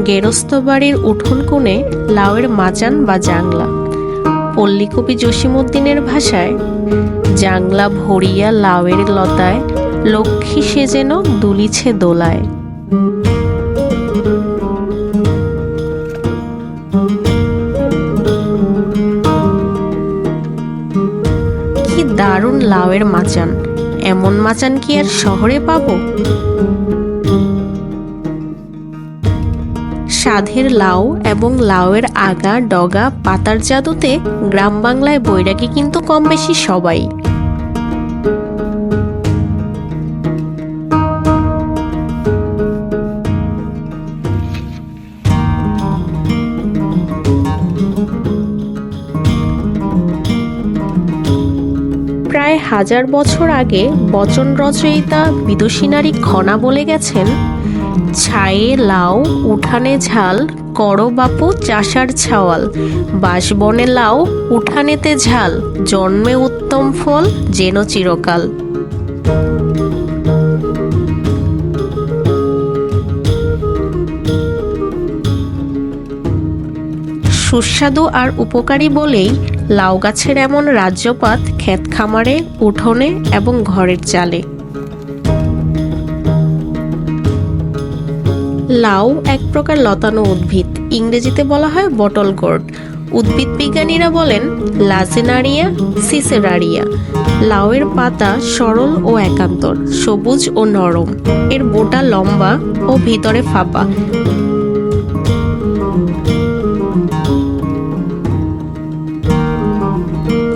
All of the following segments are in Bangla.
গেরস্ত বাড়ির উঠোন কোণে লাউয়ের মাচান বা জাংলা। পল্লীকবি জসিমউদ্দিনের ভাষায়, জাংলা ভরিয়া লাউয়ের লতায়, লক্ষ্মী সে যেন দুলিছে দোলায়। কি দারুণ লাউয়ের মাচান! এমন মাচান কি আর শহরে পাবো? সাধের লাউ এবং লাউয়ের আগা ডগা পাতার জাদুতে গ্রাম বাংলায় বৈরাগী কিন্তু কম বেশি সবাই। প্রায় 1000 বছর আগে বচন রচয়িতা বিদুষী নারী খনা বলে গেছেন, ছায়ে লাউ উঠানে ঝাল, করো বাপু চাষার ছাওয়াল, বাঁশবনে লাউ উঠানেতে ঝাল, জন্মে উত্তম ফল যেন চিরকাল। সুস্বাদু আর উপকারী বলেই লাউ গাছের এমন রাজ্যপাত ক্ষেত খামারে, উঠোনে এবং ঘরের চালে। লাউ এক প্রকার লতানো উদ্ভিদ, ইংরেজিতে বলা হয় বটল গোর্ড। উদ্ভিদ বিজ্ঞানীরা বলেন লাজেনারিয়া সিসেরারিয়া। লাউয়ের পাতা সরল ও একান্তর, সবুজ ও নরম। এর বোটা লম্বা ও ভিতরে ফাঁপা।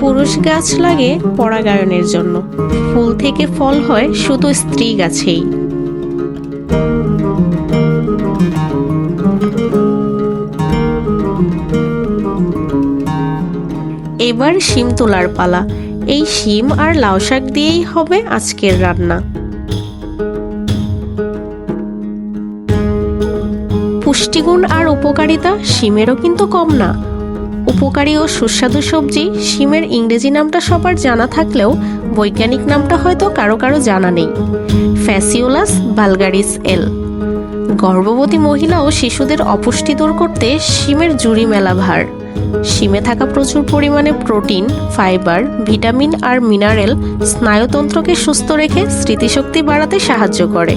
পুরুষ গাছ লাগে পরাগায়নের জন্য, ফুল থেকে ফল হয় শুধু স্ত্রী গাছেই। এবার শিম তোলার পালা। এই শিম আর লাউ শাক দিয়েই হবে আজকের রান্না। পুষ্টিগুণ আর উপকারিতা শিমেরও কিন্তু কম না। উপকারী ও সুস্বাদু সবজি শিমের ইংরেজি নামটা সবার জানা থাকলেও বৈজ্ঞানিক নামটা হয়তো কারো কারো জানা নেই, ফ্যাসিওলাস ভালগারিস এল। গর্ভবতী মহিলা ও শিশুদের অপুষ্টি দূর করতে শিমের জুড়ি মেলা ভার। শিমে থাকা প্রচুর পরিমাণে প্রোটিন, ফাইবার, ভিটামিন আর মিনারেল স্নায়ুতন্ত্রকে সুস্থ রেখে স্মৃতিশক্তি বাড়াতে সাহায্য করে।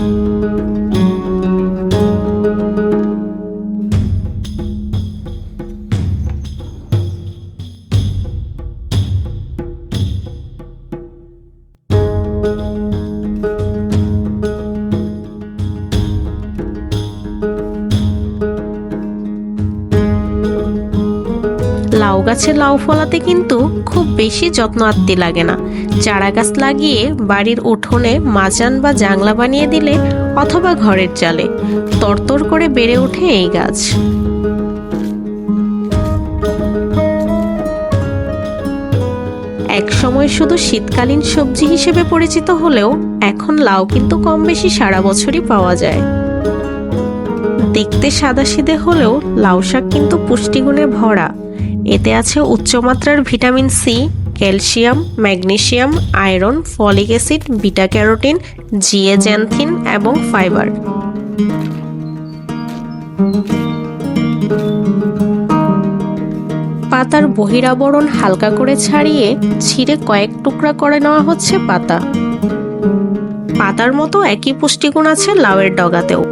লাউ গাছে লাউ ফলাতে কিন্তু খুব বেশি যত্ন আত্তি লাগে না। চারা গাছ লাগিয়ে বাড়ির উঠোনে মাচান বা জাংলা বানিয়ে দিলে অথবা ঘরের চালে তরতর করে বেড়ে ওঠে এই গাছ। এক সময় শুধু শীতকালীন সবজি হিসেবে পরিচিত হলেও এখন লাউ কিন্তু কম বেশি সারা বছরই পাওয়া যায়। দেখতে সাদাসিধে হলেও লাউ শাক কিন্তু পুষ্টিগুণে ভরা। এতে আছে উচ্চমাত্রার vitamin C, calcium, magnesium, iron, folic acid, beta carotene, zeaxanthin এবং ফাইবার। পাতার বহিরাবরণ হালকা করে ছাড়িয়ে ছিঁড়ে কয়েক টুকরা করে নেওয়া হচ্ছে পাতা। পাতার মতো একই পুষ্টিগুণ আছে লাউয়ের ডগাতেও।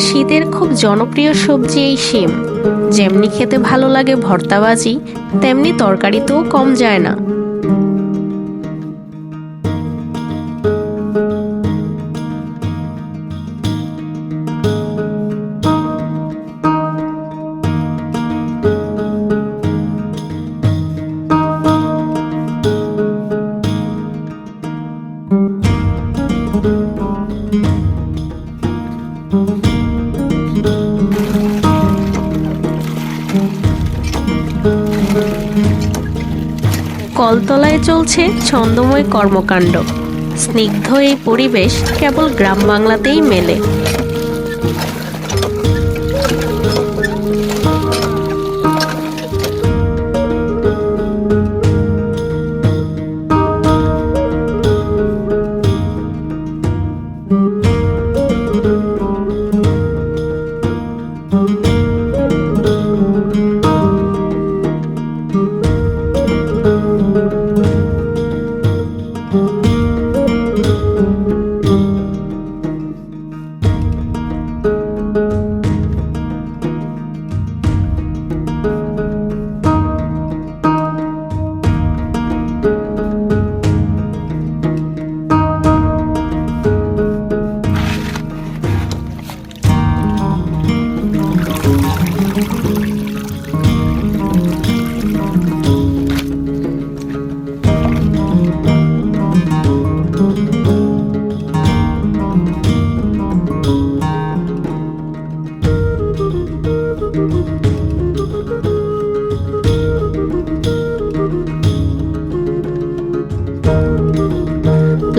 শীতের খুব জনপ্রিয় সবজি এই শিম। যেমনি খেতে ভালো লাগে ভর্তাবাজি, তেমনি তরকারিতেও কম যায় না। কলতলায় চলছে ছন্দময় কর্মকাণ্ড। স্নিগ্ধ এই পরিবেশ কেবল গ্রাম বাংলাতেই মেলে।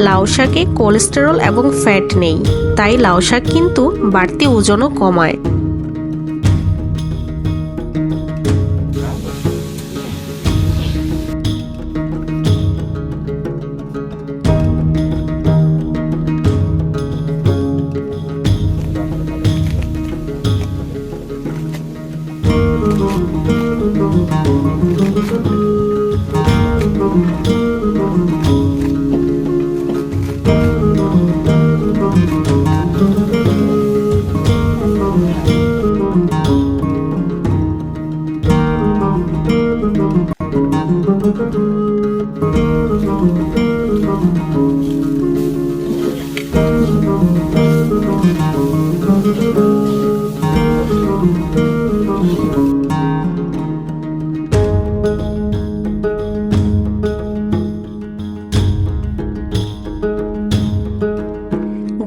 লাউ শাকে কোলেস্টেরল এবং ফ্যাট নেই, তাই লাউ শাক কিন্তু বাড়তি ওজনও কমায়।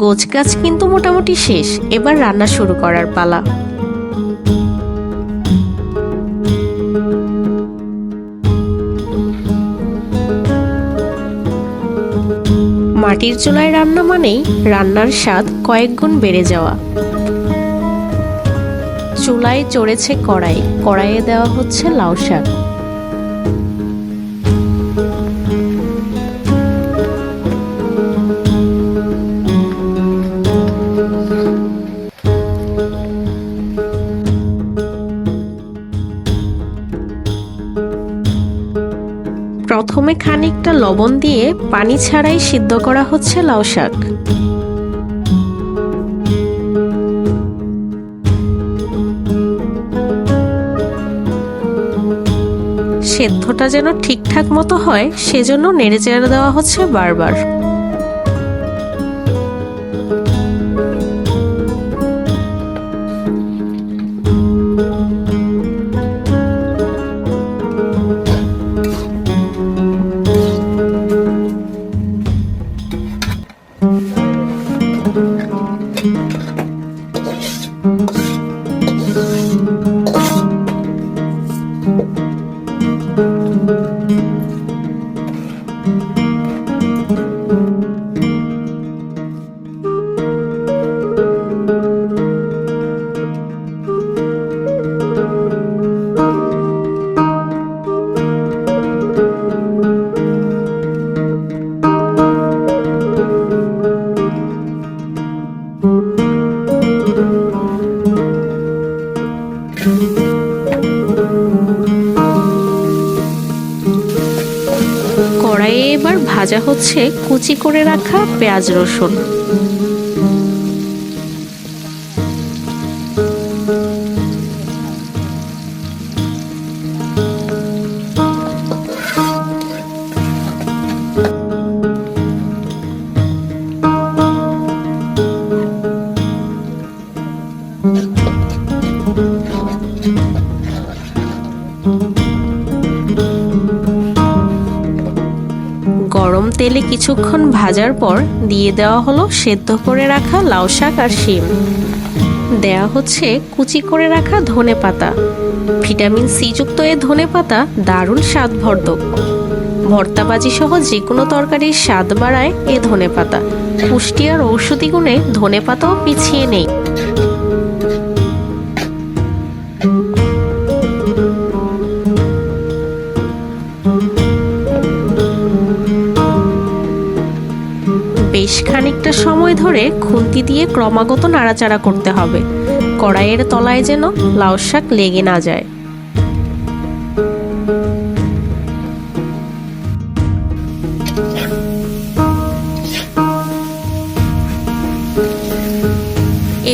গোছগাছ কিন্তু মোটামুটি শেষ, এবার রান্না শুরু করার পালা। মাটির চুলায় রান্না মানেই রান্নার স্বাদ কয়েক গুণ বেড়ে যাওয়া। চুলায় চড়েছে কড়াই, কড়াইয়ে দেওয়া হচ্ছে লাউ শাক। প্রথমে খানিকটা লবণ দিয়ে পানি ছাড়াই সিদ্ধ করা হচ্ছে লাউ শাক। সেদ্ধটা যেন ঠিকঠাক মতো হয় সেজন্য নেড়েচেড়ে দেওয়া হচ্ছে বারবার। কড়াইয়ে এবার ভাজা হচ্ছে কুচি করে রাখা পেঁয়াজ রসুন। গরম তেলে কিছুক্ষণ ভাজার পর দিয়ে দেওয়া হলো সেদ্ধ করে রাখা লাউ শাক আর শিম। দেয়া হচ্ছে কুচি করে রাখা ধনেপাতা। ভিটামিন সি যুক্ত এই ধনেপাতা দারুণ স্বাদবর্ধক। ভর্তাবাজি সহ যে কোনো তরকারির স্বাদ বাড়ায় এ ধনেপাতা। পুষ্টি আর ঔষধি গুণে ধনেপাতাও পিছিয়ে নেই। বেশ খানিকটা সময় ধরে খুন্তি দিয়ে ক্রমাগত নাড়াচাড়া করতে হবে, কড়াইয়ের তলায় যেন লাউ শাক লেগে না যায়।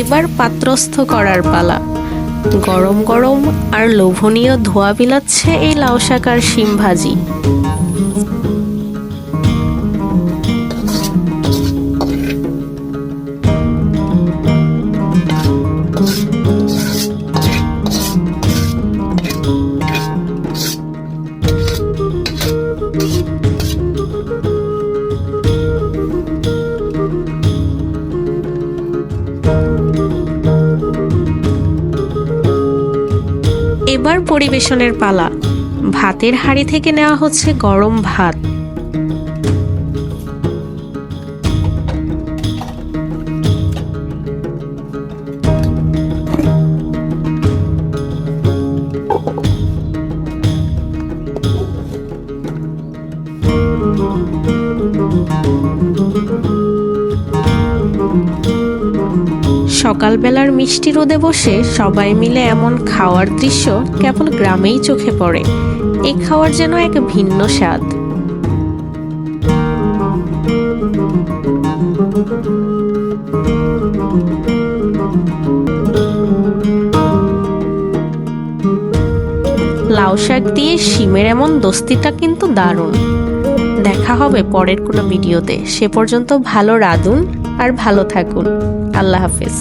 এবার পাত্রস্থ করার পালা। গরম গরম আর লোভনীয় ধোয়া বিলাচ্ছে এই লাউ শাক আর শিম ভাজি। এবার পরিবেশনের পালা। ভাতের হাঁড়ি থেকে নেওয়া হচ্ছে গরম ভাত। সকালবেলার মিষ্টি রোদে বসে সবাই মিলে এমন খাওয়ার দৃশ্য কেবল গ্রামেই চোখে পড়ে। এই খাওয়ার যেন এক ভিন্ন স্বাদ। লাউ শাক দিয়ে শিমের এমন দোস্তিটা কিন্তু দারুণ। দেখা হবে পরের কোনো ভিডিওতে। সে পর্যন্ত ভালো রাঁধুন আর ভালো থাকুন। আল্লাহ হাফেজ।